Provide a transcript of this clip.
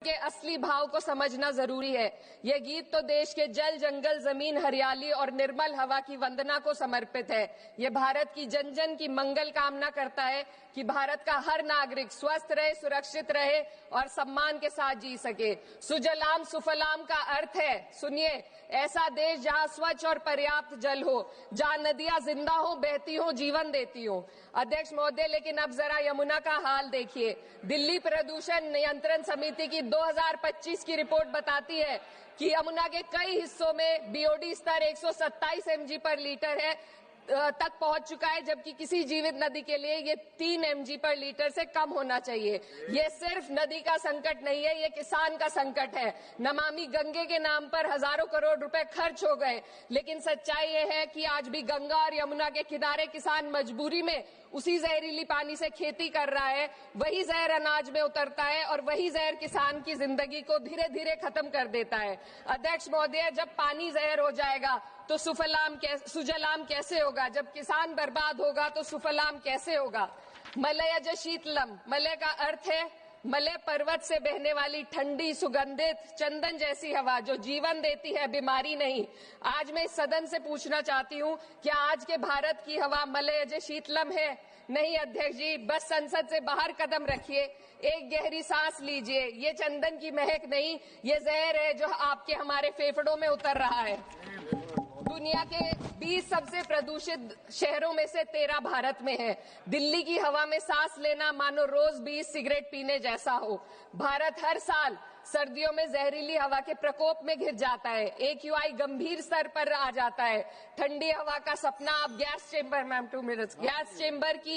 के असली भाव को समझना जरूरी है। यह गीत तो देश के जल, जंगल, जमीन, हरियाली और निर्मल हवा की वंदना को समर्पित है। यह भारत की जन जन की मंगल कामना करता है कि भारत का हर नागरिक स्वस्थ रहे, सुरक्षित रहे और सम्मान के साथ जी सके। सुजलाम सुफलाम का अर्थ है, सुनिए, ऐसा देश जहां स्वच्छ और पर्याप्त जल हो, जहां नदियां जिंदा हो, बहती हो, जीवन देती हो। अध्यक्ष महोदय, लेकिन अब जरा यमुना का हाल देखिए। दिल्ली प्रदूषण नियंत्रण समिति की 2025 की रिपोर्ट बताती है कि यमुना के कई हिस्सों में बीओडी स्तर 127 mg पर लीटर है तक पहुंच चुका है, जबकि किसी जीवित नदी के लिए ये 3 mg पर लीटर से कम होना चाहिए। ये सिर्फ नदी का संकट नहीं है, ये किसान का संकट है। नमामि गंगे के नाम पर हजारों करोड़ रुपए खर्च हो गए, लेकिन सच्चाई ये है कि आज भी गंगा और यमुना के किनारे किसान मजबूरी में उसी जहरीली पानी से खेती कर रहा है। वही जहर अनाज में उतरता है और वही जहर किसान की जिंदगी को धीरे धीरे खत्म कर देता है। अध्यक्ष महोदय, जब पानी जहर हो जाएगा तो सुजलाम कैसे होगा? जब किसान बर्बाद होगा तो सुफलाम कैसे होगा? मलयज शीतलम, मलय का अर्थ है मलय पर्वत से बहने वाली ठंडी, सुगंधित चंदन जैसी हवा जो जीवन देती है, बीमारी नहीं। आज मैं इस सदन से पूछना चाहती हूँ, क्या आज के भारत की हवा मलयज शीतलम है? नहीं अध्यक्ष जी, बस संसद से बाहर कदम रखिए, एक गहरी सांस लीजिए। ये चंदन की महक नहीं, ये जहर है जो आपके हमारे फेफड़ों में उतर रहा है। दुनिया के 20 सबसे प्रदूषित शहरों में से 13 भारत में है। दिल्ली की हवा में सांस लेना मानो रोज 20 सिगरेट पीने जैसा हो। भारत हर साल सर्दियों में जहरीली हवा के प्रकोप में घिर जाता है। AQI गंभीर स्तर पर आ जाता है। ठंडी हवा का सपना अब gas chamber, ma'am 2 minutes, gas chamber की